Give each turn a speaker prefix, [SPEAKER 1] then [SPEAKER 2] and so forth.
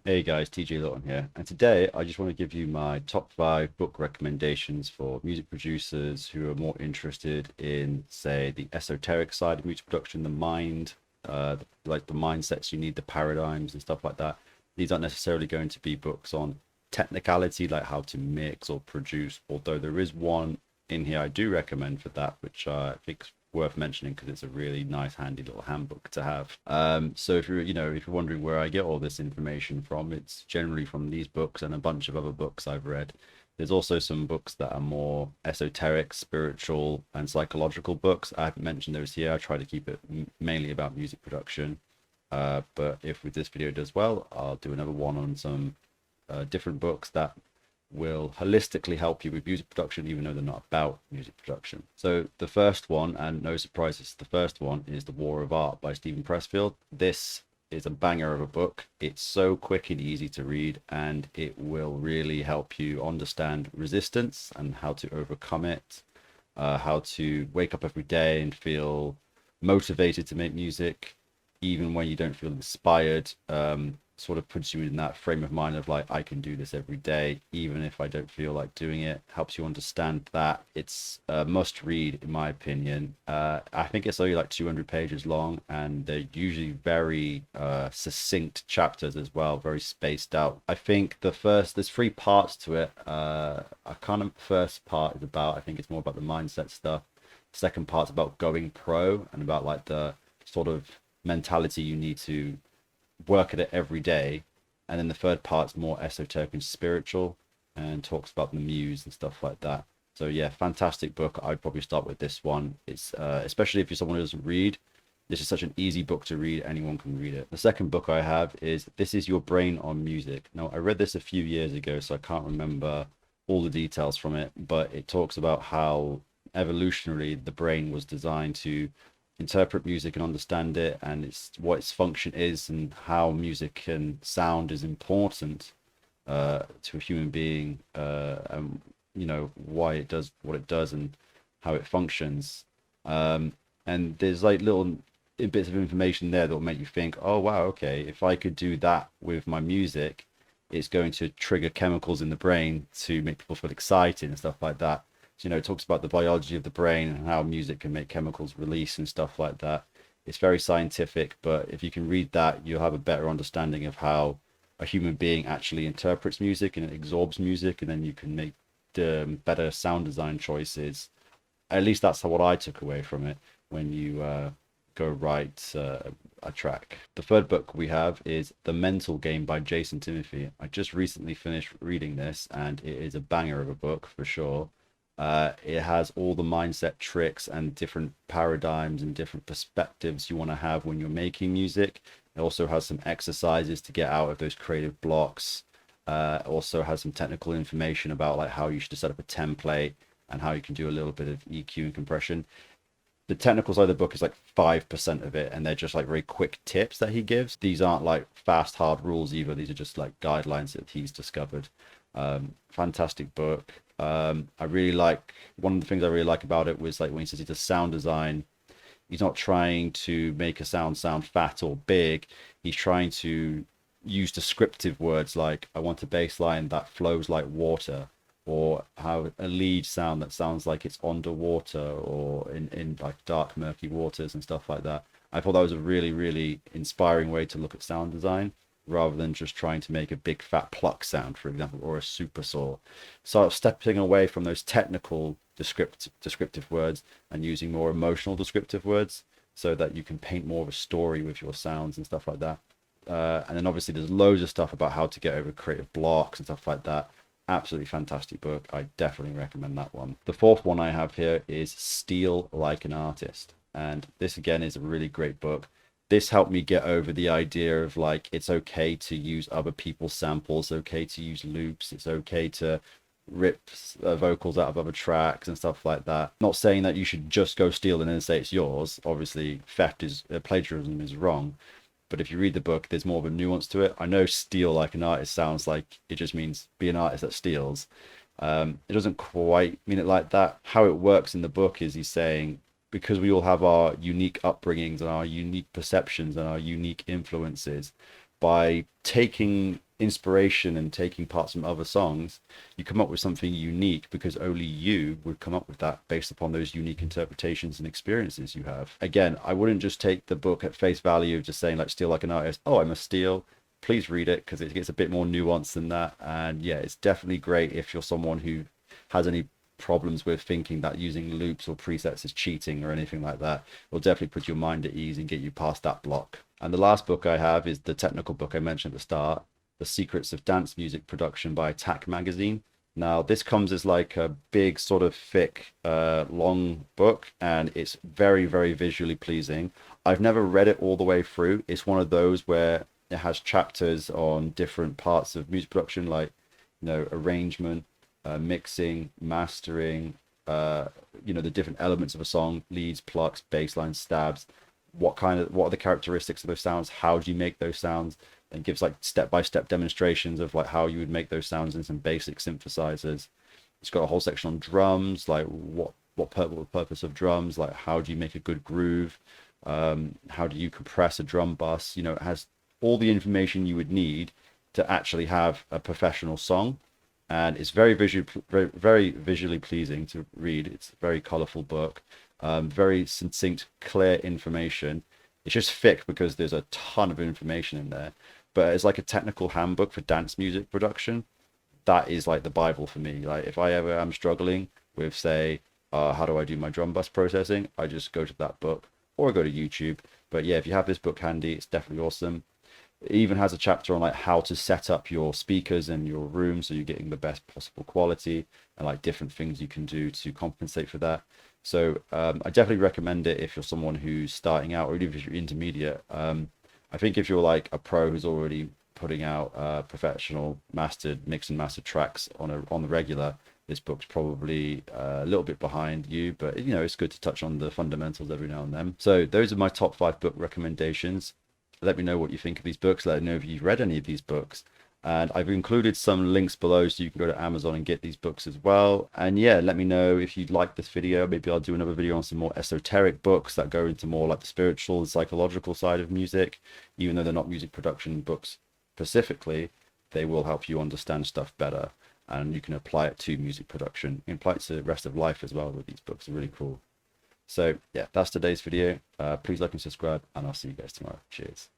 [SPEAKER 1] Hey guys, TJ Lawton here, and today I just want to give you my top five book recommendations for music producers who are more interested in, say, the esoteric side of music production, the mind, like the mindsets you need, the paradigms and stuff like that. These aren't necessarily going to be books on technicality, like how to mix or produce, although there is one in here I do recommend for that, which I think is worth mentioning because it's a really nice, handy little handbook to have. So if you're wondering where I get all this information from, it's generally from these books and a bunch of other books I've read. There's also some books that are more esoteric, spiritual, and psychological books. I haven't mentioned those here. I try to keep it mainly about music production. But if with this video does well, I'll do another one on some different books that will holistically help you with music production, even though they're not about music production. So the first one, and no surprises, the first one is The War of Art by Stephen Pressfield. This is a banger of a book. It's so quick and easy to read, and it will really help you understand resistance and how to overcome it, how to wake up every day and feel motivated to make music, even when you don't feel inspired. Sort of puts you in that frame of mind of like, I can do this every day, even if I don't feel like doing it. Helps you understand that. It's a must read, in my opinion. I think it's only like 200 pages long, and they're usually very succinct chapters as well, very spaced out. I think there's three parts to it. I kind of first part is about, I think it's more about the mindset stuff. Second part's about going pro and about like the sort of mentality you need to work at it every day. And then the third part's more esoteric and spiritual and talks about the muse and stuff like that. So yeah, fantastic book. I'd probably start with this one. It's especially if you're someone who doesn't read, this is such an easy book to read. Anyone can read it. The second book I have is This Is Your Brain on Music. Now, I read this a few years ago, so I can't remember all the details from it, but it talks about how evolutionarily the brain was designed to interpret music and understand it, and it's what its function is and how music and sound is important to a human being, and why it does what it does and how it functions. And there's like little bits of information there that will make you think, oh wow, okay, if I could do that with my music, it's going to trigger chemicals in the brain to make people feel excited and stuff like that. So, it talks about the biology of the brain and how music can make chemicals release and stuff like that. It's very scientific, but if you can read that, you'll have a better understanding of how a human being actually interprets music and absorbs music, and then you can make better sound design choices. At least that's what I took away from it when you go write a track. The third book we have is The Mental Game by Jason Timothy. I just recently finished reading this, and it is a banger of a book for sure. It has all the mindset tricks and different paradigms and different perspectives you want to have when you're making music. It also has some exercises to get out of those creative blocks. Also has some technical information about like how you should set up a template and how you can do a little bit of EQ and compression. The technical side of the book is like 5% of it, and they're just like very quick tips that he gives. These aren't like fast, hard rules either. These are just like guidelines that he's discovered. Fantastic book. I really like one of the things I really like about it was like when he says he does sound design, he's not trying to make a sound fat or big. He's trying to use descriptive words like I want a bass line that flows like water, or how a lead sound that sounds like it's underwater or in like dark murky waters and stuff like that. I thought that was a really, really inspiring way to look at sound design rather than just trying to make a big fat pluck sound, for example, or a super saw. So stepping away from those technical descriptive words and using more emotional descriptive words so that you can paint more of a story with your sounds and stuff like that. And then obviously there's loads of stuff about how to get over creative blocks and stuff like that. Absolutely fantastic book. I definitely recommend that one. The fourth one I have here is Steal Like an Artist. And this again is a really great book. This helped me get over the idea of like it's okay to use other people's samples, it's okay to use loops, it's okay to rip vocals out of other tracks and stuff like that. Not saying that you should just go steal and then say it's yours. Obviously, plagiarism is wrong. But if you read the book, there's more of a nuance to it. I know steal like an artist sounds like it just means be an artist that steals. It doesn't quite mean it like that. How it works in the book is he's saying because we all have our unique upbringings and our unique perceptions and our unique influences, by taking inspiration and taking parts from other songs, you come up with something unique because only you would come up with that based upon those unique interpretations and experiences you have. Again, I wouldn't just take the book at face value, just saying like steal like an artist. Oh, I must steal. Please read it because it gets a bit more nuanced than that. And yeah, it's definitely great if you're someone who has any problems with thinking that using loops or presets is cheating or anything like that. It'll definitely put your mind at ease and get you past that block. And the last book I have is the technical book I mentioned at the start, The Secrets of Dance Music Production by Attack Magazine. Now, this comes as like a big sort of thick, long book, and it's very, very visually pleasing. I've never read it all the way through. It's one of those where it has chapters on different parts of music production, like, arrangement, mixing, mastering, the different elements of a song, leads, plucks, bass lines, stabs, what are the characteristics of those sounds, how do you make those sounds, and gives like step-by-step demonstrations of like how you would make those sounds in some basic synthesizers. It's got a whole section on drums, like what purpose of drums, like how do you make a good groove, how do you compress a drum bus. It has all the information you would need to actually have a professional song. And it's very visually pleasing to read. It's a very colorful book, very succinct, clear information. It's just thick because there's a ton of information in there, but it's like a technical handbook for dance music production. That is like the Bible for me. Like if I ever am struggling with, say, how do I do my drum bus processing, I just go to that book or go to YouTube. But yeah, if you have this book handy, it's definitely awesome. It even has a chapter on like how to set up your speakers in your room so you're getting the best possible quality, and like different things you can do to compensate for that. So I definitely recommend it if you're someone who's starting out, or even if you're intermediate. I think if you're like a pro who's already putting out professional mixed and mastered tracks on the regular, this book's probably a little bit behind you, but it's good to touch on the fundamentals every now and then. So those are my top 5 book recommendations. Let me know what you think of these books. Let me know if you've read any of these books. And I've included some links below so you can go to Amazon and get these books as well. And yeah, let me know if you'd like this video. Maybe I'll do another video on some more esoteric books that go into more like the spiritual and psychological side of music. Even though they're not music production books specifically, they will help you understand stuff better. And you can apply it to music production. You can apply it to the rest of life as well with these books. They're really cool. So yeah, that's today's video. Please like and subscribe, and I'll see you guys tomorrow. Cheers.